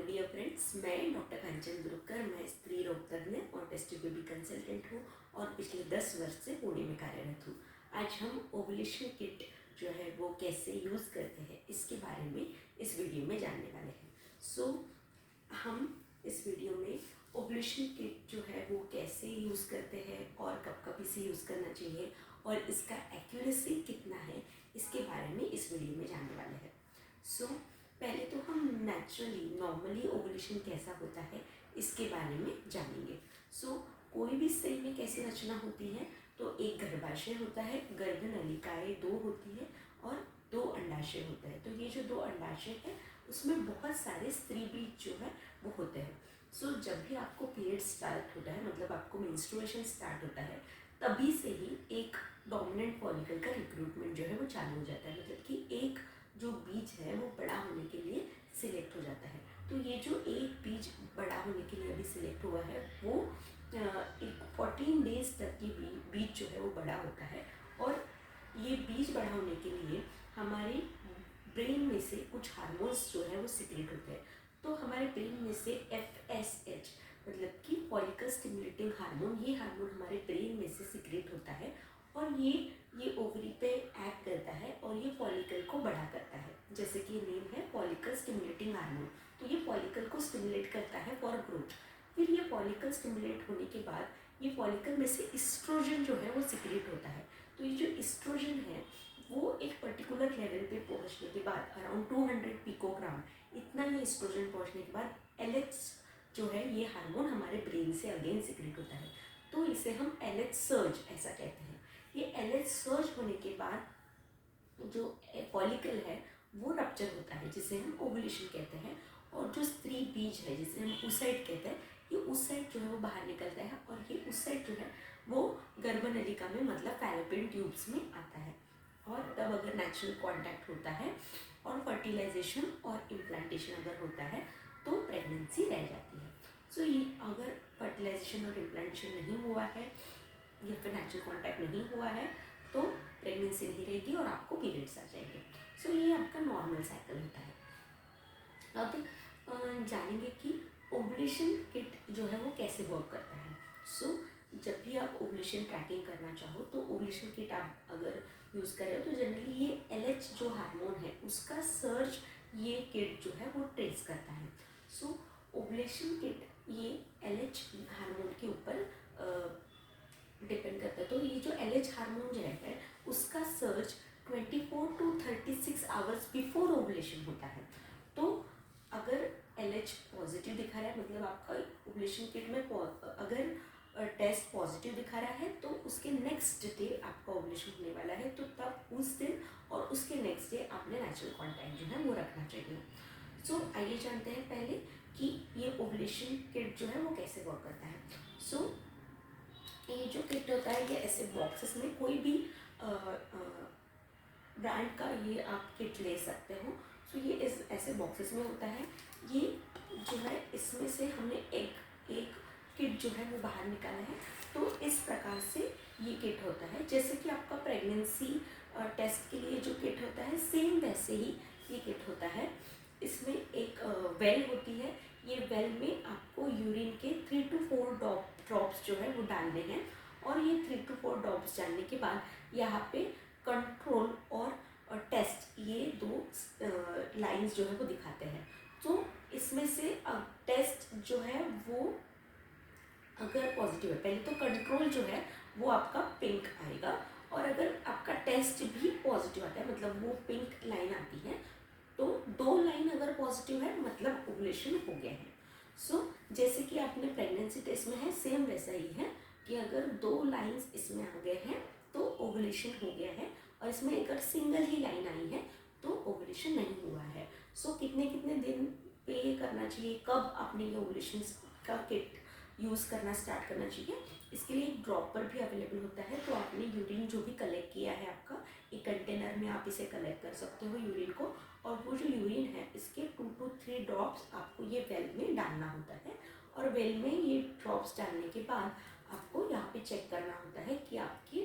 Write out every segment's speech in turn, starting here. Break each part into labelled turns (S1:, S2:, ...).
S1: Dear friends, मैं doctor कांचन गुरुकर, मैं स्त्री रोग तज्ञ और टेस्ट बेबी कंसल्टेंट हूँ और पिछले 10 वर्ष से पुणे में कार्यरत हूँ। आज हम ओवुलेशन किट जो है वो कैसे यूज़ करते हैं इसके बारे में इस वीडियो में जानने वाले हैं। हम इस वीडियो में ओवुलेशन किट जो है वो कैसे यूज़ करते हैं और कब कब इसे यूज़ करना चाहिए और इसका एक्यूरेसी कितना है इसके बारे में इस वीडियो में जानने वाले हैं। पहले तो हम नॉर्मली ओवुलेशन कैसा होता है इसके बारे में जानेंगे। कोई भी स्त्री में कैसी रचना होती है, तो एक गर्भाशय होता है, गर्भनलिकाएं 2 होती है और 2 अंडाशय होता है। तो ये जो 2 अंडाशय है उसमें बहुत सारे स्त्री बीज जो है वो होते हैं। जब भी आपको पीरियड स्टार्ट होता है, मतलब आपको मेंस्ट्रुएशन स्टार्ट होता है, तभी से ही एक डोमिनेंट फॉलिकल का रिक्रूटमेंट जो है वो चालू हो जाता है, मतलब कि एक जो बीज है वो बड़ा होने के लिए सिलेक्ट हो जाता है। तो ये जो एक बीज बड़ा होने के लिए अभी सिलेक्ट हुआ है वो एक 14 डेज तक ये बीज जो है वो बड़ा होता है और ये बीज बड़ा होने के लिए हमारे ब्रेन में से कुछ हार्मोन्स जो है वो सिक्रेट होते हैं। तो हमारे ब्रेन में से FSH मतलब कि फॉलिकल स्टिमुलेटिंग हार्मोन, ये हार्मोन हमारे ब्रेन में से सिक्रेट होता है और ये ओवरी पे एक्ट करता है और ये फॉलिकल को बड़ा करता है। जैसे कि ये नेम है फॉलिकल स्टिमुलेटिंग हार्मोन, तो ये फॉलिकल को स्टिमुलेट करता है फॉर ग्रोथ। फिर ये फॉलिकल स्टिमुलेट होने के बाद ये फॉलिकल में से इस्ट्रोजन जो है वो सिक्रेट होता है। तो ये जो इस्ट्रोजन है वो एक पर्टिकुलर लेवल पे पहुंचने के बाद अराउंड 200 पिकोग्राम इतना ही इस्ट्रोजन पहुंचने के बाद LH जो है ये हार्मोन हमारे ब्रेन से अगेन सिक्रेट होता है। तो इसे हम LH सर्ज ऐसा कहते हैं। ये LH सर्ज होने के बाद जो फॉलिकल है वो रप्चर होता है, जिसे हम ओवुलेशन कहते हैं, और जो स्त्री बीज है जिसे हम oocyte कहते हैं, ये oocyte जो है वो बाहर निकलता है और ये oocyte जो है वो गर्भनलिका में मतलब फैलोपियन ट्यूब्स में आता है। और तब अगर नेचुरल कांटेक्ट होता है और फर्टिलाइजेशन और इम्प्लांटेशन अगर होता है तो प्रेगनेंसी रह जाती है। ये अगर फर्टिलाइजेशन और इम्प्लांटेशन नहीं हुआ है या फिर नेचुरल कांटेक्ट नहीं हुआ है तो प्रेगनेंसी नहीं रहेगी और आपको पीरियड्स आ जाएंगे। ये आपका नॉर्मल साइकिल होता है। अब जानेंगे कि ओवुलेशन किट जो है वो कैसे वर्क करता है। जब भी आप ओवुलेशन ट्रैकिंग करना चाहो तो ओवुलेशन किट आप अगर यूज़ कर रहे हो तो जनरली ये LH जो हार्मोन है उसका सर्ज ये किट जो है वो ट्रेस करता है। ओवुलेशन किट ये LH हार्मोन के ऊपर डिपेंड करता है। तो ये जो LH हार्मोन जो है उसका search 24 to 36 hours before ovulation होता है। तो अगर LH पॉजिटिव दिखा रहा है, मतलब आपका ओवुलेशन किट में अगर टेस्ट पॉजिटिव दिखा रहा है तो उसके नेक्स्ट डे आपका ओवुलेशन होने वाला है, तो तब उस दिन और उसके नेक्स्ट डे आपने नेचुरल कॉन्टैक्ट जो है वो रखना चाहिए। आइए जानते हैं पहले कि ये ओवुलेशन किट जो है वो कैसे वर्क करता है। ये जो किट होता है ये ऐसे बॉक्सेस में कोई भी ब्रांड का ये आप किट ले सकते हो। ये इस ऐसे बॉक्सेस में होता है। ये जो है इसमें से हमने एक किट जो है वो बाहर निकाला है। तो इस प्रकार से ये किट होता है, जैसे कि आपका प्रेगनेंसी टेस्ट के लिए जो किट होता है सेम वैसे ही ये किट होता है। इसमें एक वेल होती है। ये वेल में आपको यूरिन के 3 to 4 ड्रॉप्स जो है वो डालने हैं और ये 3 to 4 ड्रॉप्स डालने के बाद यहाँ पे कंट्रोल और टेस्ट ये 2 लाइंस जो है वो दिखाते हैं। तो इसमें से टेस्ट जो है वो अगर पॉजिटिव है, पहले तो कंट्रोल जो है वो आपका पिंक आएगा और अगर आपका टेस्ट भी पॉजिटिव आता है मतलब वो पिंक लाइन आती है, तो 2 लाइन अगर पॉजिटिव है मतलब ओवुलेशन हो गया है। जैसे कि आपने प्रेगनेंसी टेस्ट में है सेम वैसा ही है कि अगर 2 लाइंस इसमें आ गए हैं तो ओवुलेशन हो गया है, और इसमें अगर सिंगल ही लाइन आई है तो ओवुलेशन नहीं हुआ है। कितने कितने दिन पे ये करना चाहिए, कब आपने ये ओवुलेशन का किट यूज़ करना स्टार्ट करना चाहिए, इसके लिए एक ड्रॉपर भी अवेलेबल होता है। तो आपने यूरिन जो भी कलेक्ट किया है आपका एक कंटेनर में आप इसे कलेक्ट कर सकते हो यूरिन को, और वो जो यूरिन है इसके 2 to 3 ड्रॉप्स आपको ये वेल में डालना होता है। और वेल में ये ड्रॉप्स डालने के बाद आपको यहाँ पे चेक करना होता है कि आपकी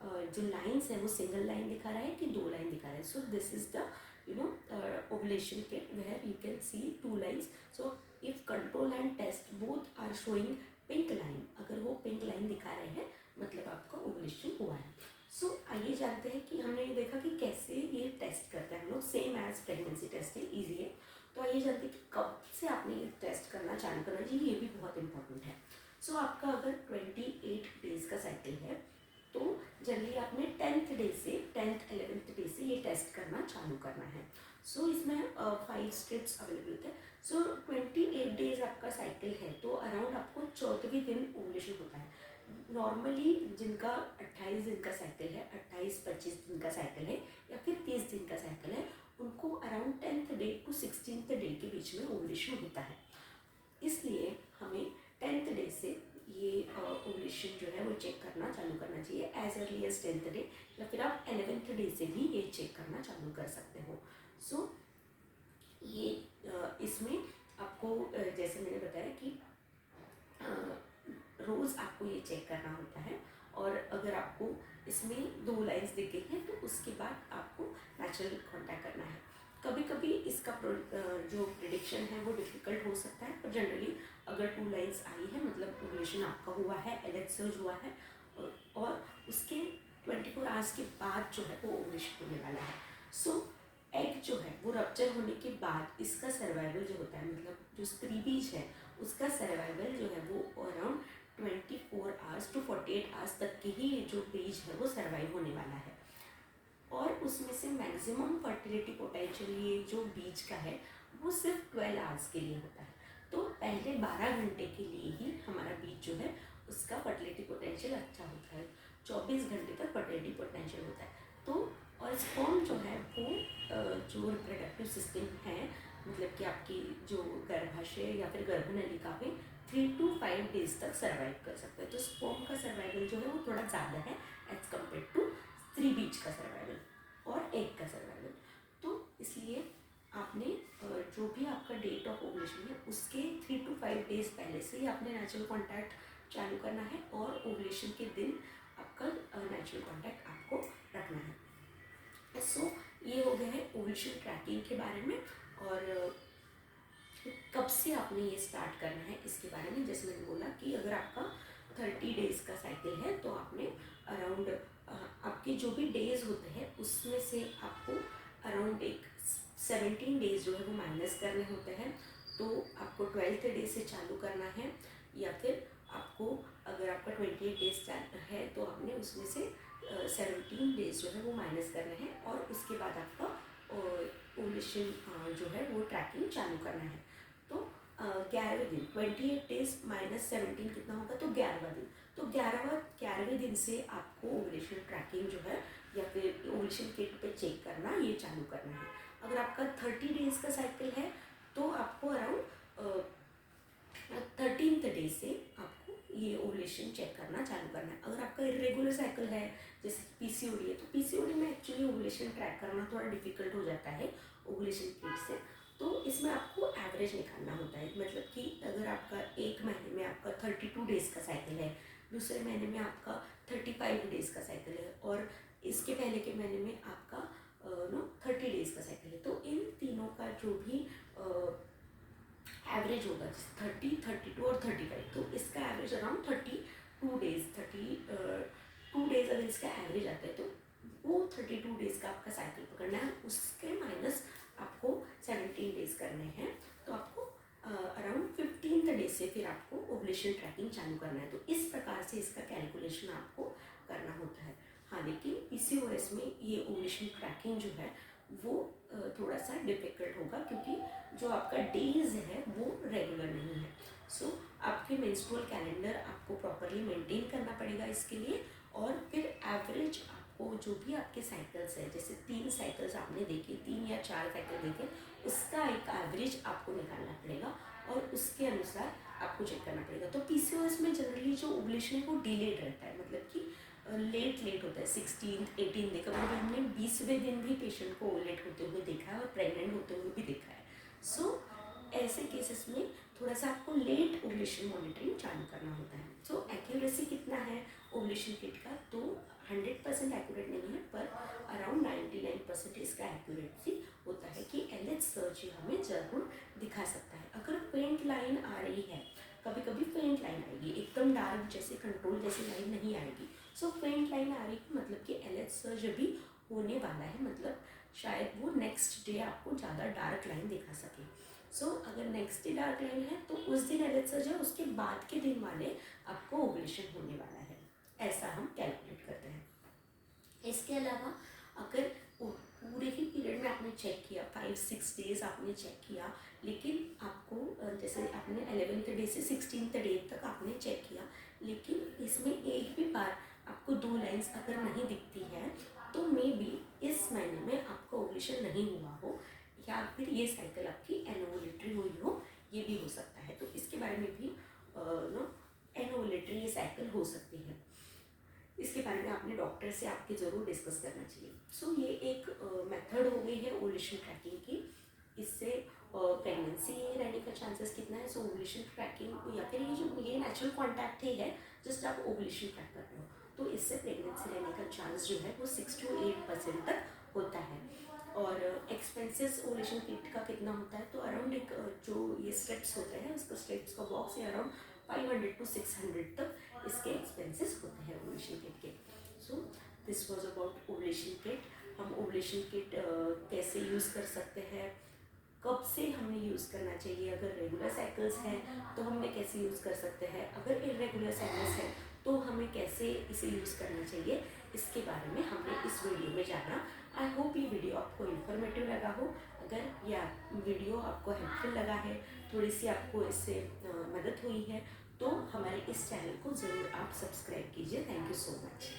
S1: जो लाइंस है वो सिंगल लाइन दिखा रहा है कि 2 लाइन दिखा रहा है। This is the ovulation kit where you can see two lines. So if control and test both are showing pink line, अगर वो pink line दिखा रहे हैं मतलब आपका ओवुलेशन हुआ है. सो आइए जानते हैं कि हमने ये देखा कि कैसे ये टेस्ट करते हैं हम लोग, सेम एज प्रेगनेंसी टेस्ट है, ईजी है. तो आइए जानते हैं कि कब से आपने ये टेस्ट करना चालू करना चाहिए, ये भी बहुत इंपॉर्टेंट है. सो आपका अगर 28 डेज का साइकिल है तो जनरली आपने 10th डे से 10th 11th डे से ये टेस्ट करना चालू करना है. सो इसमें 5 स्ट्रिप्स अवेलेबल होते हैं. सो 28 डेज आपका साइकिल है तो अराउंड आपको 14वें दिन ओवुलेशन होता है. नॉर्मली जिनका 28 दिन का साइकिल है, 28-25 दिन का साइकिल है या फिर 30 दिन का साइकिल है, उनको around 10th day to 16th day के बीच में ओवुलेशन होता है. इसलिए हमें 10th डे से ये ओवुलेशन जो है वो चेक करना चालू करना चाहिए as early as 10th day, या फिर आप 11th डे से भी ये चेक करना चालू कर सकते हो. सो ये इसमें आपको जैसे मैंने बताया कि रोज़ आपको ये चेक करना होता है. और अगर आपको इसमें 2 लाइन्स दिखे हैं तो उसके बाद आपको नेचुरल कॉन्टैक्ट करना है. कभी कभी इसका जो प्रिडिक्शन है वो डिफ़िकल्ट हो सकता है, पर जनरली अगर 2 लाइन्स आई है मतलब ओवुलेशन आपका हुआ है, एग सर्ज हुआ है और उसके 24 आवर्स के बाद जो है वो ओवुलेशन होने वाला है. सो एग जो है वो रप्चर होने के बाद इसका सर्वाइवल जो होता है, मतलब जो स्त्री बीज है उसका सर्वाइवल जो है वो अराउंड 24 आवर्स टू 48 आवर्स तक के ही जो बीज है वो सर्वाइव होने वाला है. और उसमें से मैक्सिमम फर्टिलिटी पोटेंशियल ये जो बीज का है वो सिर्फ 12 आवर्स के लिए होता है. तो पहले 12 घंटे के लिए ही हमारा बीज जो है उसका फर्टिलिटी पोटेंशियल अच्छा होता है. 24 घंटे तक फर्टिलिटी पोटेंशियल होता है. तो और स्पर्म जो है वो जो रिप्रोडक्टिव सिस्टम है, मतलब कि आपकी जो गर्भाशय या फिर गर्भनलिका में 3 to 5 डेज तक सर्वाइव कर सकते हैं. तो स्पर्म का सर्वाइवल जो है वो थोड़ा ज़्यादा है एज कम्पेयर टू स्त्री बीज का सर्वाइवल और एग का सर्वाइवल. तो इसलिए आपने जो भी आपका डेट ऑफ ओवुलेशन है उसके 3 to 5 डेज पहले से ही आपने नेचुरल कॉन्टैक्ट चालू करना है और ओवुलेशन के दिन आपका नेचुरल कॉन्टैक्ट आपको रखना है. सो ये हो गया है ओवुलेशन ट्रैकिंग के बारे में. और कब से आपने ये स्टार्ट करना है इसके बारे में, जैसे मैंने बोला कि अगर आपका 30 डेज़ का साइकिल है तो आपने अराउंड आपके जो भी डेज़ होते हैं उसमें से आपको अराउंड एक 17 डेज़ जो है वो माइनस करने होते हैं. तो आपको 12th डे से चालू करना है, या फिर आपको अगर आपका 28 डेज है तो आपने उसमें से 17 डेज़ जो है वो माइनस करने हैं और उसके बाद आपका ओवुलेशन जो है वो ट्रैकिंग चालू करना है. तो 11वें दिन 28 डेज माइनस 17 कितना होगा, तो 11वां दिन. तो 11वें दिन से आपको ओवुलेशन ट्रैकिंग जो है या फिर ओवुलेशन किट पे चेक करना ये चालू करना है. अगर आपका 30 डेज का साइकिल है तो आपको अराउंड 13th डे से आपको ये ओवुलेशन चेक करना चालू करना है. अगर आपका इरेगुलर साइकिल है जैसे पीसीओडी है तो पीसीओडी में एक्चुअली ओवुलेशन ट्रैक करना थोड़ा डिफिकल्ट हो जाता है ओवुलेशन किट से. तो इसमें आपको एवरेज निकालना होता है, मतलब कि अगर आपका एक महीने में आपका 32 डेज़ का साइकिल है, दूसरे महीने में आपका 35 डेज़ का साइकिल है और इसके पहले के महीने में आपका 30 डेज़ का साइकिल है. तो इन तीनों का जो भी एवरेज होगा 30, 32 और 35, तो इसका एवरेज अराउंड 32 डेज़ 32 डेज़ अगर इसका एवरेज आता है तो वो 32 डेज़ का आपका साइकिल पकड़ना है. उसके माइनस आपको 17 डेज़ करने हैं तो आपको अराउंड 15th डे से फिर आपको ओवुलेशन ट्रैकिंग चालू करना है. तो इस प्रकार से इसका कैलकुलेशन आपको करना होता है. हाँ, लेकिन पीसीओएस में ये ओवुलेशन ट्रैकिंग जो है वो थोड़ा सा डिफ़िकल्ट होगा क्योंकि जो आपका डेज है वो रेगुलर नहीं है. सो आपके मेंस्ट्रुअल कैलेंडर आपको प्रॉपरली मेंटेन करना पड़ेगा इसके लिए. और फिर एवरेज आपको जो भी आपके साइकिल्स है, जैसे 3 साइकिल्स आपने देखे, 3 या 4 साइकिल देखे, उसका एक एवरेज आपको निकालना पड़ेगा और उसके अनुसार आपको चेक करना पड़ेगा. तो पीसीओएस में जनरली जो ओवुलेशन है वो डिलेड रहता है, मतलब कि लेट होता है 16th 18 दिन. कभी हमने 20वें दिन भी पेशेंट को ओवुलेट होते हुए देखा है और प्रेग्नेंट होते हुए भी देखा है. सो ऐसे केसेस में थोड़ा सा आपको लेट ओवुलेशन मॉनिटरिंग चालू करना होता है. सो एक्यूरेसी कितना है ओवुलेशन किट का, तो 100% एक्यूरेट नहीं है पर अराउंड 99% इसका एक्यूरेसी होता है कि एलएच सर्च हमें ज़रूर दिखा सकता है। अगर फेंट लाइन आ रही है, कभी कभी फेंट लाइन आएगी, एकदम डार्क जैसे कंट्रोल जैसी लाइन नहीं आएगी। सो फेंट लाइन आ रही है मतलब कि एलएच सर्च अभी होने वाला है, मतलब शायद वो नेक्स्ट डे आपको ज़्यादा डार्क लाइन दिखा सके। सो अगर नेक्स्ट डे डार्क लाइन है तो उस दिन एलएच सर्च है, उसके बाद के दिन वाले आपको ओवुलेशन होने वाला है, ऐसा हम कैलकुलेट करते हैं। इसके अलावा अगर पूरे ही पीरियड में आपने चेक किया, 5-6 डेज आपने चेक किया, लेकिन आपको जैसे आपने 11th डे से 16th डे तक आपने चेक किया, लेकिन इसमें एक भी बार आपको 2 लाइंस अगर नहीं दिखती है तो मे बी इस महीने में आपको ओवुलेशन नहीं हुआ हो, या फिर ये साइकिल आपकी एनोवुलेटरी हुई हो, ये भी हो सकता है। तो इसके बारे में भी एनोवुलेटरी ये साइकिल हो सकती है, इसके बारे में आपने डॉक्टर से आपके ज़रूर डिस्कस करना चाहिए। सो ये एक मेथड हो गई है ओवुलेशन ट्रैकिंग की। इससे प्रेगनेंसी रहने का चांसेस कितना है। सो ओवुलेशन ट्रैकिंग या फिर ये नेचुरल कॉन्टैक्ट ही है, जस्ट आप ओवुलेशन ट्रैक कर रहे हो, तो इससे प्रेगनेंसी रहने का चांस जो है वो 6 to 8% तक होता है। और एक्सपेंसेस ओवुलेशन किट का कितना होता है, तो अराउंड एक जो ये स्ट्रिप्स होते हैं, उसका स्ट्रिप्स का बॉक्स है अराउंड 500 to 600 तक इसके एक्सपेंसेस होते हैं ओवुलेशन किट के। So this was about ovulation kit. हम ओवुलेशन किट कैसे यूज़ कर सकते हैं, कब से हमें यूज़ करना चाहिए, अगर रेगुलर साइकिल्स हैं तो हमें कैसे यूज़ कर सकते हैं, अगर इरेगुलर साइकिल्स हैं तो हमें कैसे इसे यूज़ करना चाहिए, इसके बारे में हमने इस वीडियो में जाना। आई होप ये वीडियो आपको इन्फॉर्मेटिव लगा हो। अगर यह वीडियो आपको हेल्पफुल लगा है, थोड़ी सी आपको इससे मदद हुई है, तो हमारे इस चैनल को ज़रूर आप सब्सक्राइब कीजिए। Thank you so much.